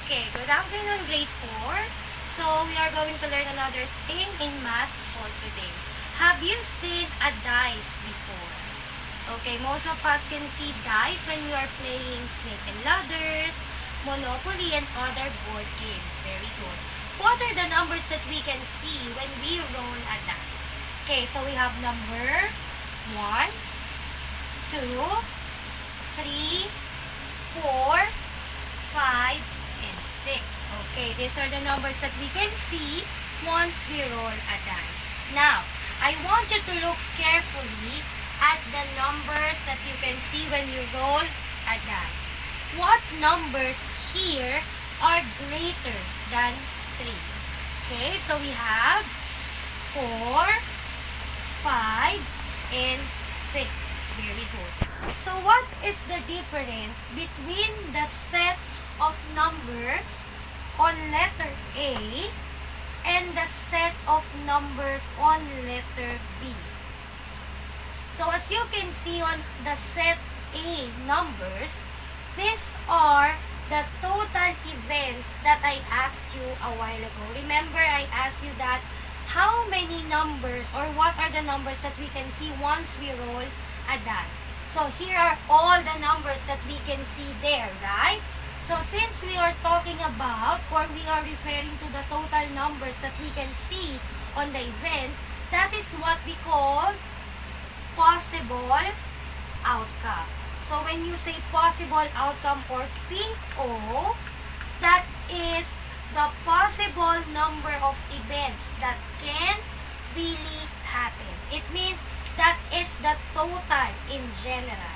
Okay, good afternoon, grade 4. So, we are going to learn another thing in math for today. Have you seen a dice before? Okay, most of us can see dice when we are playing snake and ladders, Monopoly, and other board games. Very good. What are the numbers that we can see when we roll a dice? Okay, so we have number 1, 2, 3, 4, 5, and 6. Okay, these are the numbers that we can see once we roll a dice. Now, I want you to look carefully at the numbers that you can see when you roll a dice. What numbers here are greater than 3? Okay, so we have 4, 5, and 6. Very good. So what is the difference between the set of numbers on letter A and the set of numbers on letter B? So as you can see on the set A numbers, these are the total events that I asked you a while ago. Remember, I asked you that how many numbers or what are the numbers that we can see once we roll a dice. So here are all the numbers that we can see there, right? So since we are talking about or we are referring to the total numbers that we can see on the events, that is what we call possible outcome. So when you say possible outcome or PO, that is the possible number of events that can really happen. It means that is the total in general.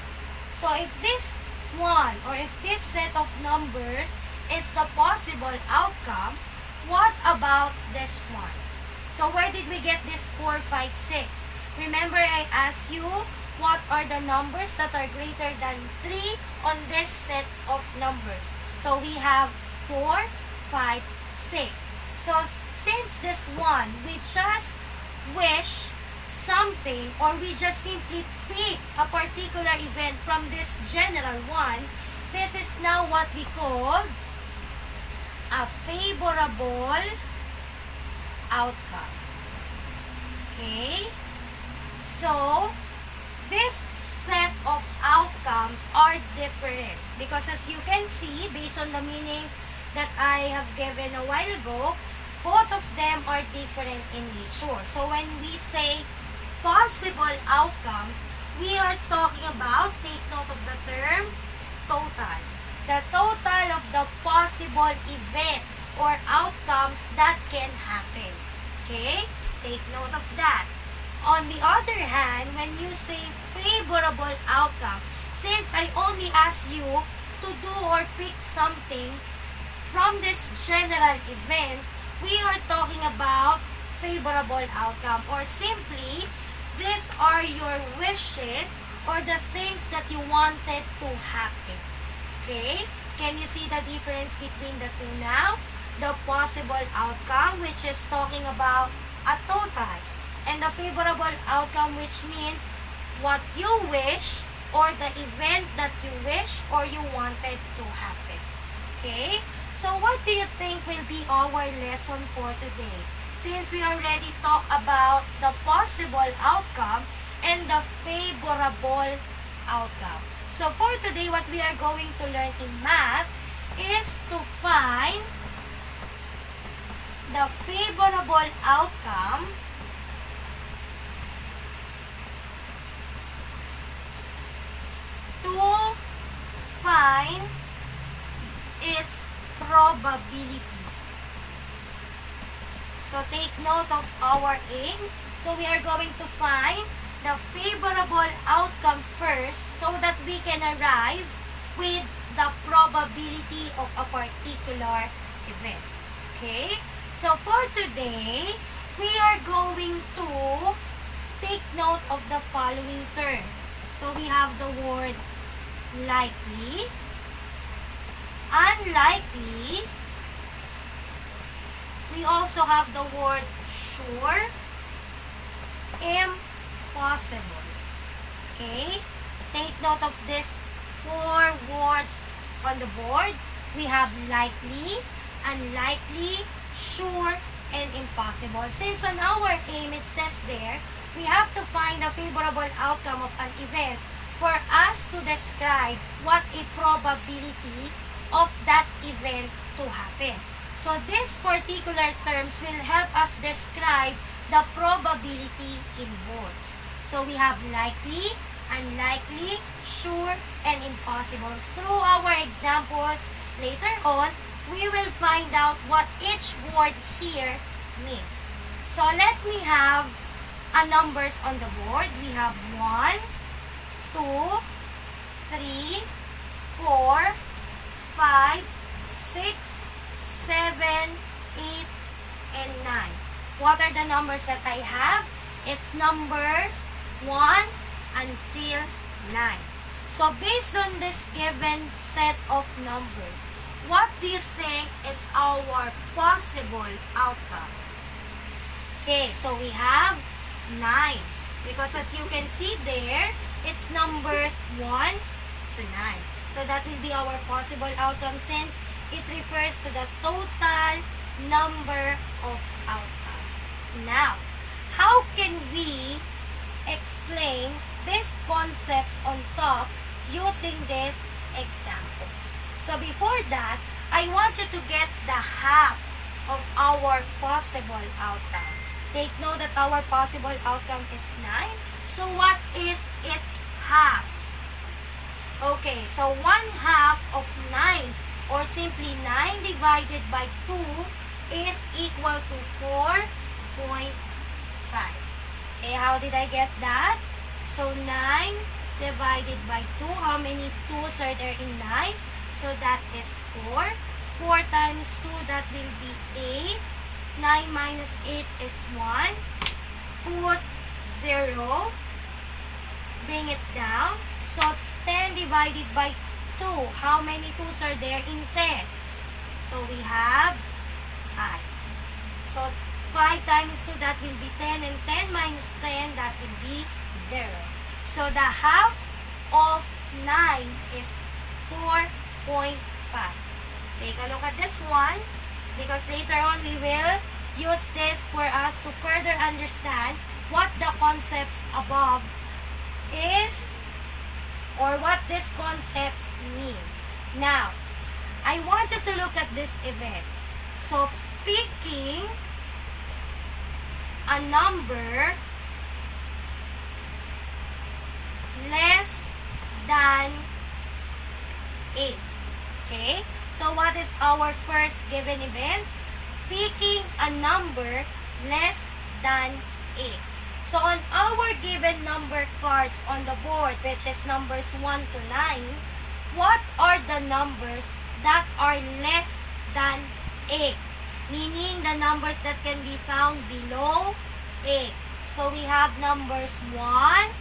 So if this one or if this set of numbers is the possible outcome, what about this one? So where did we get this 4, 5, 6? Remember, I asked you what are the numbers that are greater than 3 on this set of numbers. So we have 4, 5, 6. So since this one, we just wish something or we just simply pick a particular event from this general one, this is now what we call a favorable outcome. Okay? So, this set of outcomes are different because as you can see, based on the meanings that I have given a while ago, both of them are different in nature. So when we say possible outcomes, we are talking about, take note of the term, total. The total of the possible events or outcomes that can happen. Okay? Take note of that. On the other hand, when you say favorable outcome, since I only ask you to do or pick something from this general event, we are talking about favorable outcome or simply these are your wishes or the things that you wanted to happen. Okay? Can you see the difference between the two now? The possible outcome, which is talking about a total, and the favorable outcome, which means what you wish or the event that you wish or you wanted to happen. Okay? So what do you think will be our lesson for today? Since we already talked about the possible outcome and the favorable outcome. So for today, what we are going to learn in math is to find the favorable outcome to find its probability. So take note of our aim. So we are going to find the favorable outcome first so that we can arrive with the probability of a particular event. Okay? So for today, we are going to take note of the following term. So we have the word likely, unlikely. We also have the word sure, impossible. Okay? Take note of these 4 words on the board. we have likely, unlikely, sure, and impossible. Since on our aim, it says there, we have to find a favorable outcome of an event for us to describe what a probability of that event to happen. So these particular terms will help us describe the probability in words. So we have likely, unlikely, sure, and impossible. Through our examples later on, we will find out what each word here means. So let me have numbers on the board. We have 1, 2, 3, 4, 5, 6, 7, 8, and 9. What are the numbers that I have? It's numbers 1 until 9. So based on this given set of numbers, what do you think is our possible outcome? Okay, so we have 9. Because as you can see there, it's numbers 1 to 9. So that will be our possible outcome since it refers to the total number of outcomes. Now, how can we explain these concepts on top using these examples? So before that, I want you to get the half of our possible outcome. Take note that our possible outcome is 9. So what is its half? Okay, so 1/2 of 9 or simply 9 divided by 2 is equal to 4.5. Okay, how did I get that? So 9 divided by 2, how many 2's are there in 9? So that is 4. 4 times 2, that will be 8. 9 minus 8 is 1. Put 0. Bring it down. So 10 divided by 2. How many 2's are there in 10? So we have 5. So 5 times 2, that will be 10. And 10 minus 10, that will be 0. So the half of 9 is 4.5. Take a look at this one because later on we will use this for us to further understand what the concepts above is or what these concepts mean. Now, I want you to look at this event. So, picking a number less than 8. Okay? So, what is our first given event? Picking a number less than 8. So, on our given number cards on the board, which is numbers 1 to 9, what are the numbers that are less than 8? Meaning the numbers that can be found below 8. So, we have numbers 1,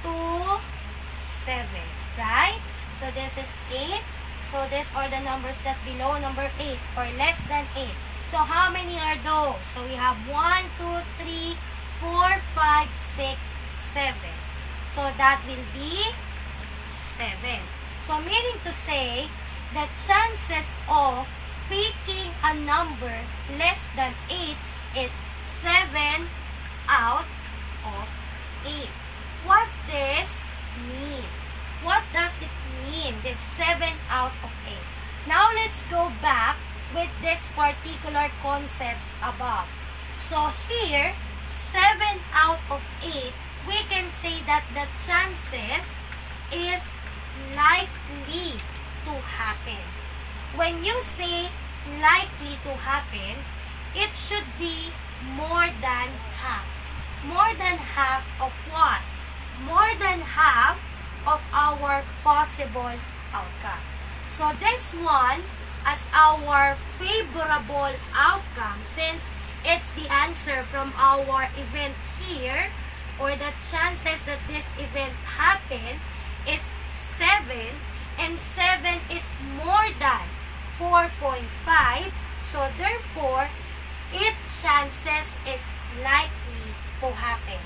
2, 7. Right? So, this is 8. So, these are the numbers that below number 8 or less than 8. So, how many are those? So, we have 1, 2, 3, 4, 5, 6, 7. So, that will be 7. So, meaning to say, the chances of picking a number less than 8 is 7 out of 8. What does mean? What does it mean, this 7 out of 8? Now, let's go back with this particular concepts above. So, here, 7 out of 8, we can say that the chances is likely to happen. When you say likely to happen, it should be more than half. More than half of what? More than half of our possible outcome. So this one, as our favorable outcome, since it's the answer from our event here, or the chances that this event happen is 7, and 7 is more than 4.5, so therefore, its chances is likely to happen.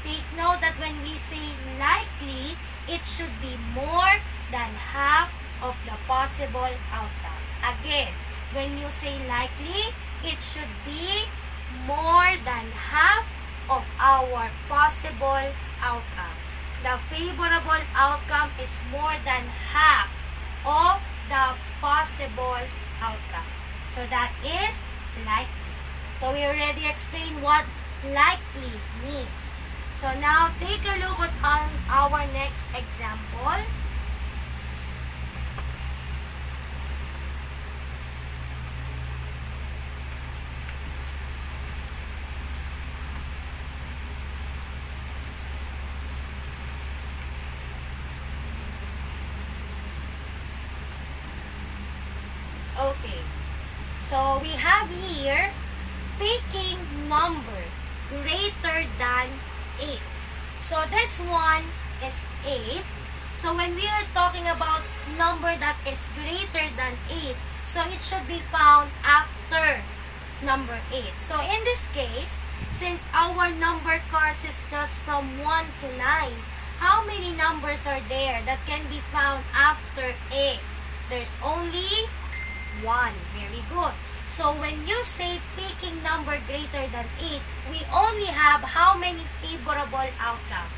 Take note that when we say likely, it should be more than half of the possible outcome. Again, when you say likely, it should be more than half of our possible outcome. The favorable outcome is more than half of the possible outcome. So that is likely. So we already explained what likely means. So now take a look at our next example. Okay, so we have here picking number greater than 8. So this one is 8. So when we are talking about number that is greater than 8, so it should be found after number 8. So in this case, since our number cards is just from 1 to 9, how many numbers are there that can be found after 8? There's only 1. Very good. So when you say picking number greater than 8, we only have how many favorable outcome?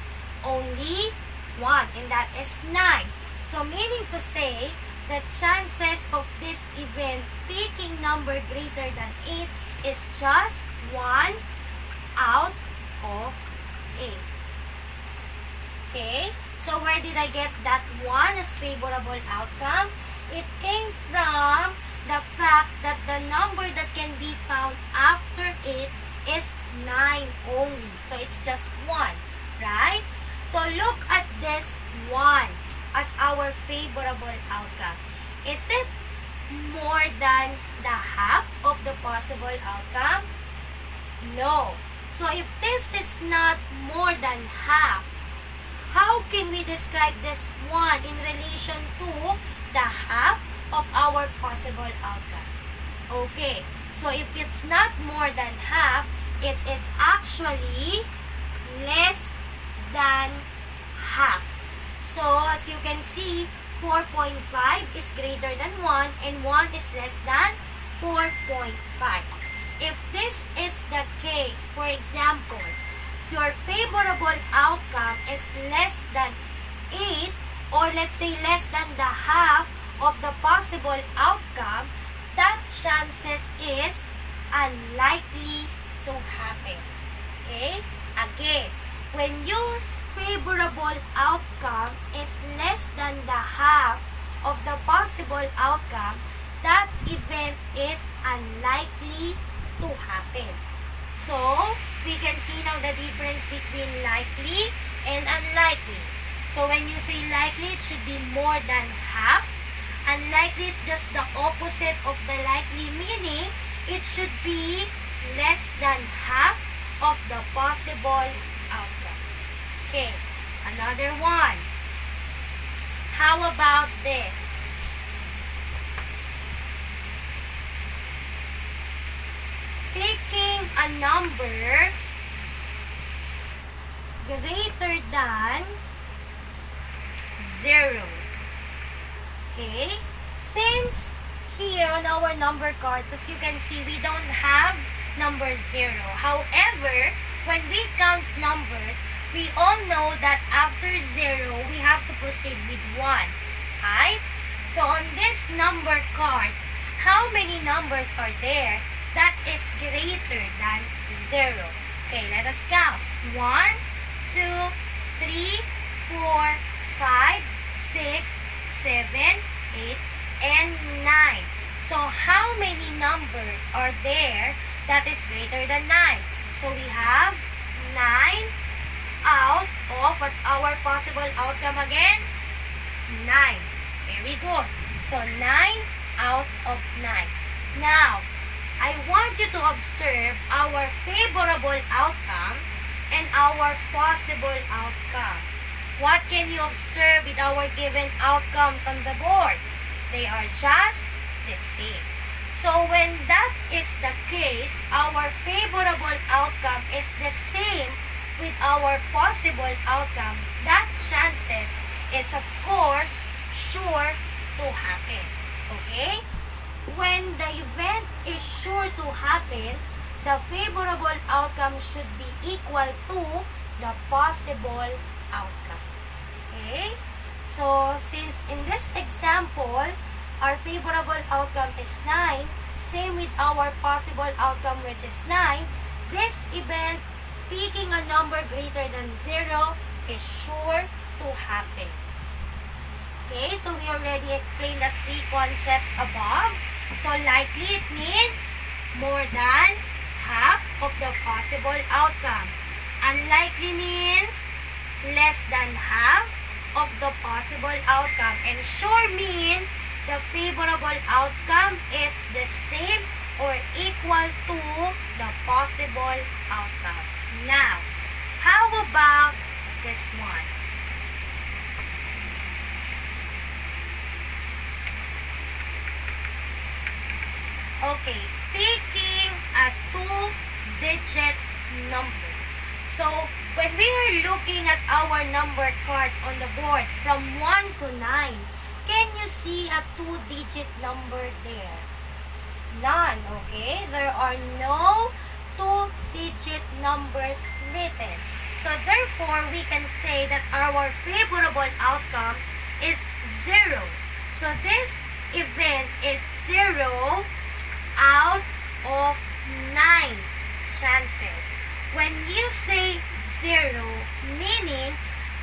Only 1, and that is 9. So meaning to say, the chances of this event picking number greater than 8 is just 1 out of 8. Okay? So where did I get that 1 as favorable outcome? It came from the fact that the number that can be found after 8 is 9 only. So it's just 1, right? So look at this 1 as our favorable outcome. Is it more than the half of the possible outcome? No. So if this is not more than half, how can we describe this 1 in relation to the half of our possible outcome? Okay, so if it's not more than half, it is actually less than half. So as you can see, 4.5 is greater than 1 and 1 is less than 4.5. If this is the case, for example, your favorable outcome is less than 8, or let's say less than the half of the possible outcome, that chances is unlikely to happen. Okay? Again, when your favorable outcome is less than the half of the possible outcome, that event is unlikely to happen. So, we can see now the difference between likely and unlikely. So, when you say likely, it should be more than half. Unlikely is just the opposite of the likely, meaning it should be less than half of the possible outcome. Okay, another one. How about this? Picking a number greater than 0. Okay? Since here on our number cards, as you can see, we don't have number 0. However, when we count numbers, we all know that after 0, we have to proceed with 1. Right? So on this number cards, how many numbers are there that is greater than 0? Okay, let us count. 1, 2, 3, 4, 5, 6, 7, 8, and 9. So how many numbers are there that is greater than 9? So we have 9 out of, what's our possible outcome again? 9. Very good. So 9 out of 9. Now, I want you to observe our favorable outcome and our possible outcome. What can you observe with our given outcomes on the board? They are just the same. So when that is the case, our favorable outcome is the same with our possible outcome. That chances is of course sure to happen. Okay? when the event is sure to happen, the favorable outcome should be equal to the possible outcome. Okay? So, since in this example, our favorable outcome is 9, same with our possible outcome which is 9, this event picking a number greater than 0 is sure to happen. Okay, so we already explained the three concepts above. So likely it means more than half of the possible outcome. Unlikely means less than half of the possible outcome. And sure means the favorable outcome is the same or equal to the possible outcome. Now, how about this one? Okay, picking a two-digit number. So, when we are looking at our number cards on the board from 1 to 9, can you see a two-digit number there? None, okay? There are no two-digit numbers written. So, therefore, we can say that our favorable outcome is 0. So, this event is 0 out of 9 chances. When you say 0, meaning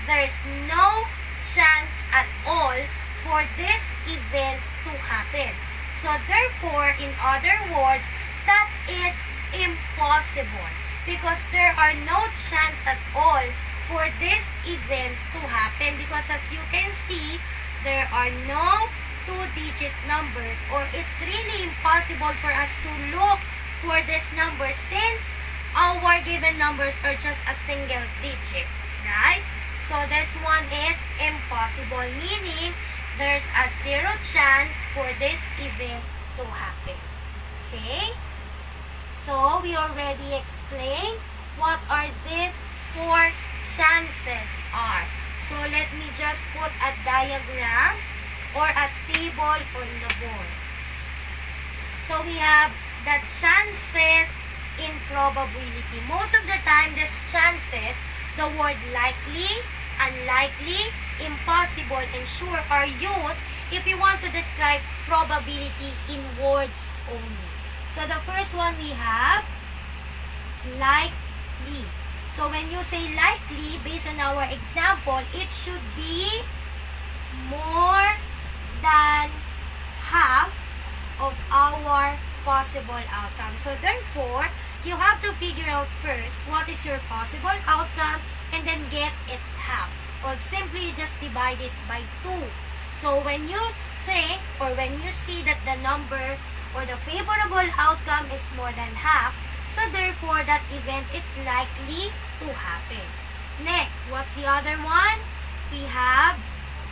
there's no chance at all for this event to happen. So therefore, in other words, that is impossible because there are no chance at all for this event to happen because as you can see, there are no two-digit numbers or it's really impossible for us to look for this number since our given numbers are just a single digit, right? So this one is impossible, meaning there's a 0 chance for this event to happen. Okay? So we already explained what are these 4 chances are. So let me just put a diagram or a table on the board. So we have the chances in probability. Most of the time, these chances, the word likely, unlikely, impossible, and sure are used if you want to describe probability in words only. So the first one we have likely. So when you say likely, based on our example, it should be more than half of our possible outcome. So therefore, you have to figure out first what is your possible outcome and then get its half. Or simply you just divide it by 2. So when you think or when you see that the number or the favorable outcome is more than half, so therefore that event is likely to happen. Next, what's the other one? We have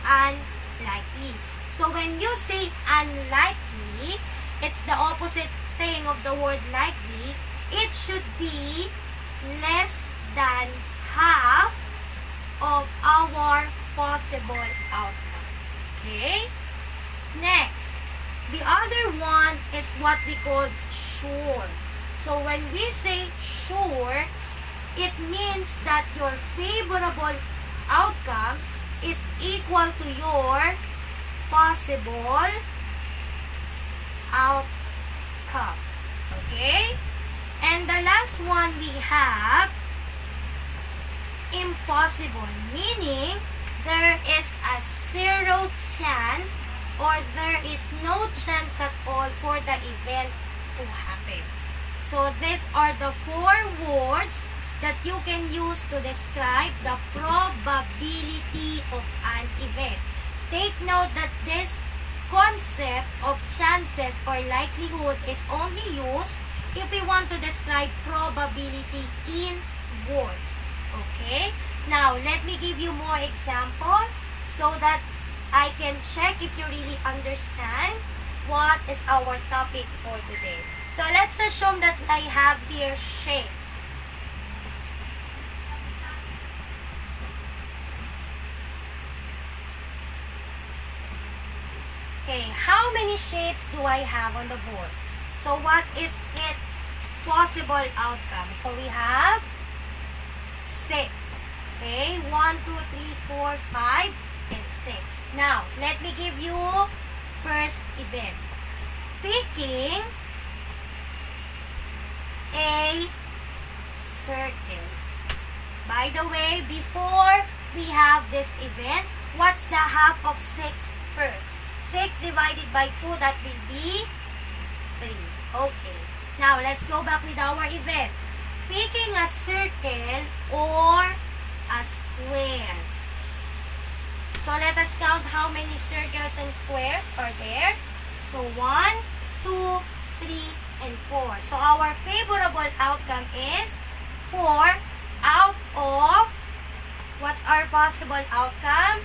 unlikely. So when you say unlikely, it's the opposite thing of the word likely. It should be less than half of our possible outcome. Okay? Next, the other one is what we call sure. So when we say sure, it means that your favorable outcome is equal to your possible outcome. Okay? And the last one we have impossible, meaning there is a 0 chance or there is no chance at all for the event to happen. So these are the 4 words that you can use to describe the probability of an event. Take note that this concept of chances or likelihood is only used if we want to describe probability in words. Okay? Now, let me give you more examples so that I can check if you really understand what is our topic for today. So, let's assume that I have here shapes. Okay, how many shapes do I have on the board? So what is its possible outcome? So we have 6. Okay, 1, 2, 3, 4, 5, and 6. Now, let me give you first event. Picking a circle. By the way, before we have this event, what's the half of 6 first? 6 divided by 2, that will be 3. Okay. Now, let's go back with our event. Picking a circle or a square. So, let us count how many circles and squares are there. So, 1, 2, 3, and 4. So, our favorable outcome is 4 out of, what's our possible outcome?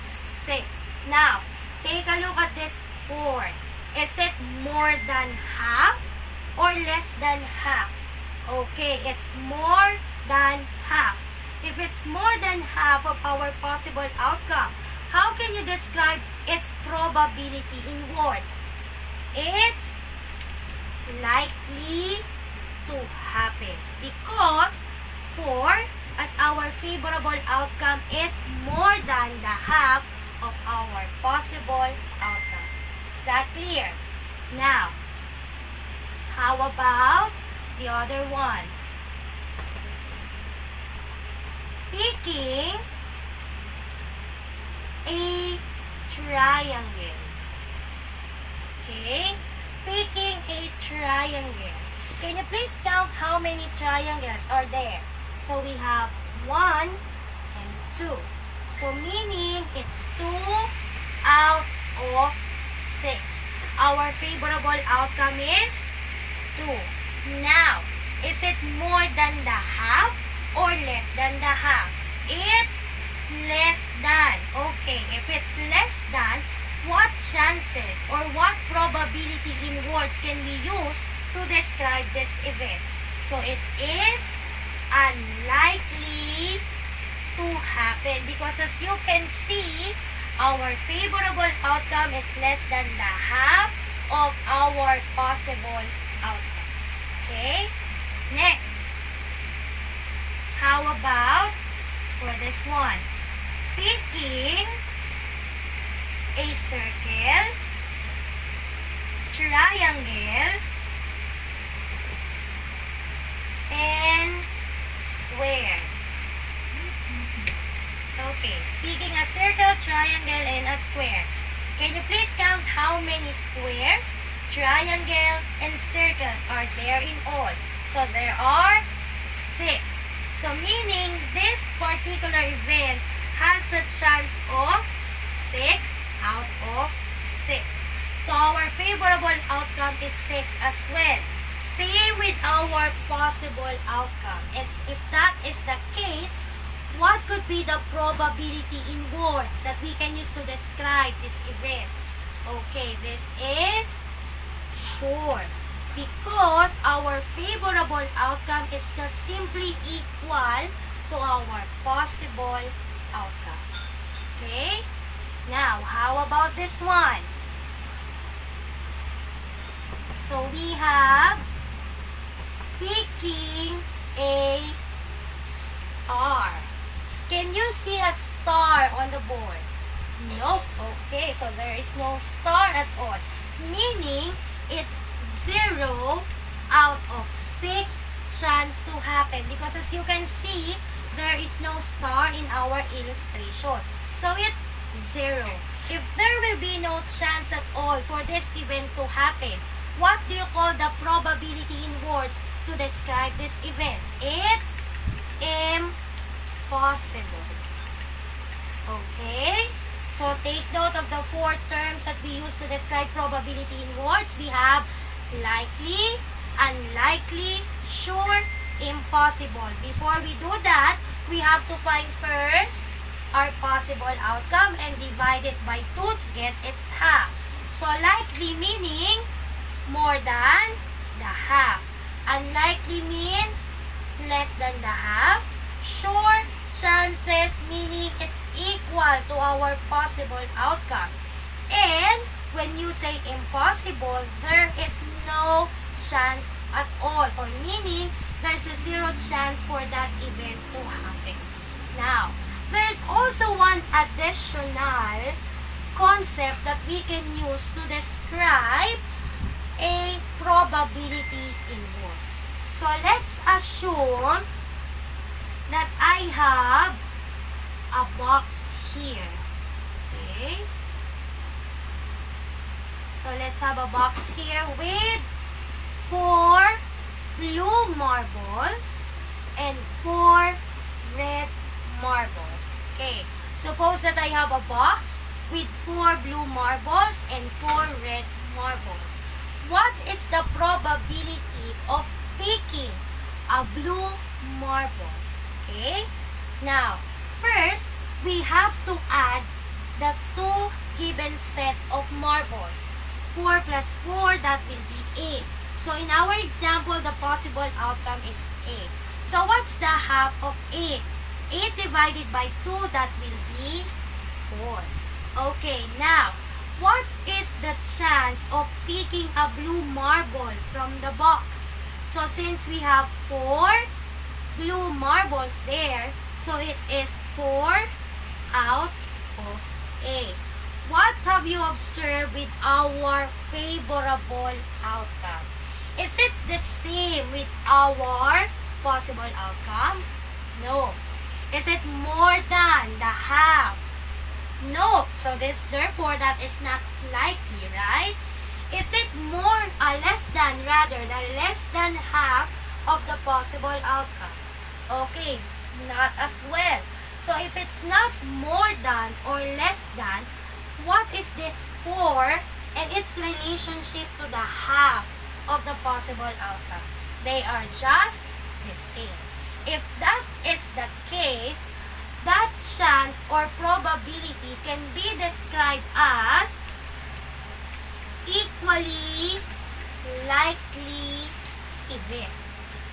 6. Now, take a look at this 4. Is it more than half or less than half? Okay, it's more than half. If it's more than half of our possible outcome, how can you describe its probability in words? It's likely to happen because 4 as our favorable outcome is more than the half of our possible outcome. Is that clear? Now, how about the other one? Picking a triangle. Okay? Picking a triangle. Can you please count how many triangles are there? So we have 1 and 2. So meaning it's 2 out of 6. Our favorable outcome is 2. Now, is it more than the half or less than the half? It's less than. Okay, if it's less than, what chances or what probability in words can we use to describe this event? So it is unlikely to happen because as you can see, our favorable outcome is less than the half of our possible outcome. Okay? Next. How about for this one? Picking a circle, triangle, and square. Okay, picking a circle, triangle, and a square. Can you please count how many squares, triangles, and circles are there in all? So there are 6. So meaning this particular event has a chance of 6 out of 6. So our favorable outcome is 6 as well. Same with our possible outcome. As if that is the case, what could be the probability in words that we can use to describe this event? Okay, this is sure. Because our favorable outcome is just simply equal to our possible outcome. Okay? Now, how about this one? So, we have picking a star. Can you see a star on the board? Nope. Okay, so there is no star at all. Meaning, it's 0 out of 6 chance to happen. Because as you can see, there is no star in our illustration. So, it's 0. If there will be no chance at all for this event to happen, what do you call the probability in words to describe this event? It's impossible. Okay? So, take note of the 4 terms that we use to describe probability in words. We have likely, unlikely, sure, impossible. Before we do that, we have to find first our possible outcome and divide it by 2 to get its half. So, likely meaning more than the half. Unlikely means less than the half. Sure, chances meaning it's equal to our possible outcome. And when you say impossible, there is no chance at all, or meaning there's a zero chance for that event to happen. Now, there's also one additional concept that we can use to describe a probability in words. So let's assume that I have a box here. Okay? So let's have a box here with 4 blue marbles and 4 red marbles. Okay. Suppose that I have a box with 4 blue marbles and 4 red marbles. What is the probability of picking a blue marbles? Okay? Now, first, we have to add the 2 given set of marbles. 4 plus 4, that will be 8. So, in our example, the possible outcome is 8. So, what's the half of 8? 8 divided by 2, that will be 4. Okay, now, what is the chance of picking a blue marble from the box? So, since we have 4 blue marbles there, so it is 4 out of 8. What have you observed with our favorable outcome? Is it the same with our possible outcome? No. Is it more than the half? No. So therefore that is not likely, right? Is it more less than, rather the less than half of the possible outcome? Okay, not as well. So if it's not more than or less than, what is this 4 and its relationship to the half of the possible outcome? They are just the same. If that is the case, that chance or probability can be described as equally likely event.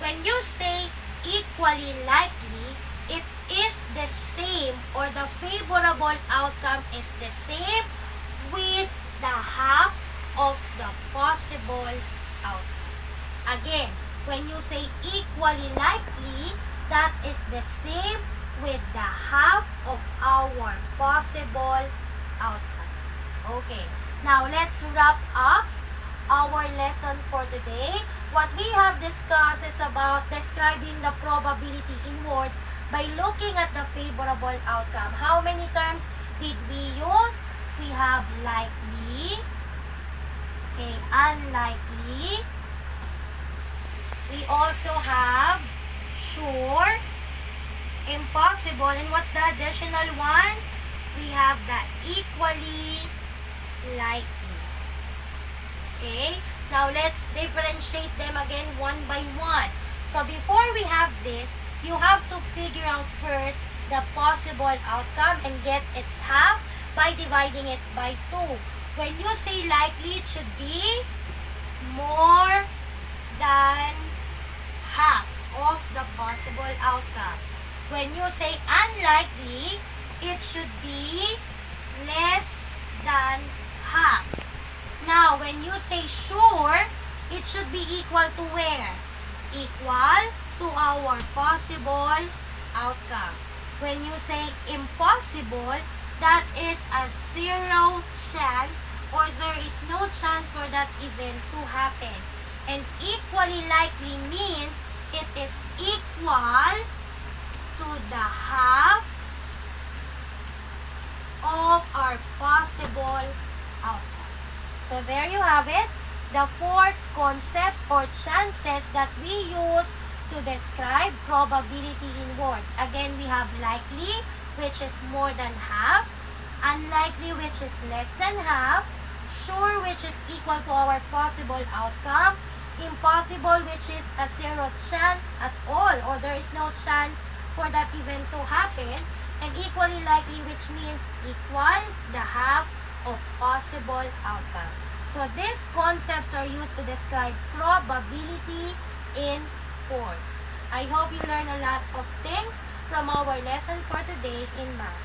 When you say equally likely, it is the same, or the favorable outcome is the same with the half of the possible outcome. Again, when you say equally likely, that is the same with the half of our possible outcome. Okay, now let's wrap up our lesson for today. What we have discussed is about describing the probability in words by looking at the favorable outcome. How many terms did we use? We have likely, okay, unlikely. We also have sure, impossible, and what's the additional one? We have the equally likely. Okay, now let's differentiate them again one by one. So before we have this, you have to figure out first the possible outcome and get its half by dividing it by 2. When you say likely, it should be more than half of the possible outcome. When you say unlikely, it should be less than half. Now, when you say sure, it should be equal to where? Equal to our possible outcome. When you say impossible, that is a 0 chance, or there is no chance for that event to happen. And equally likely means it is equal to the half of our possible outcome. So there you have it, the 4 concepts or chances that we use to describe probability in words. Again, we have likely, which is more than half, unlikely, which is less than half, sure, which is equal to our possible outcome, impossible, which is a 0 chance at all, or there is no chance for that event to happen, and equally likely, which means equal the half of possible outcome. So these concepts are used to describe probability in words. I hope you learn a lot of things from our lesson for today in math.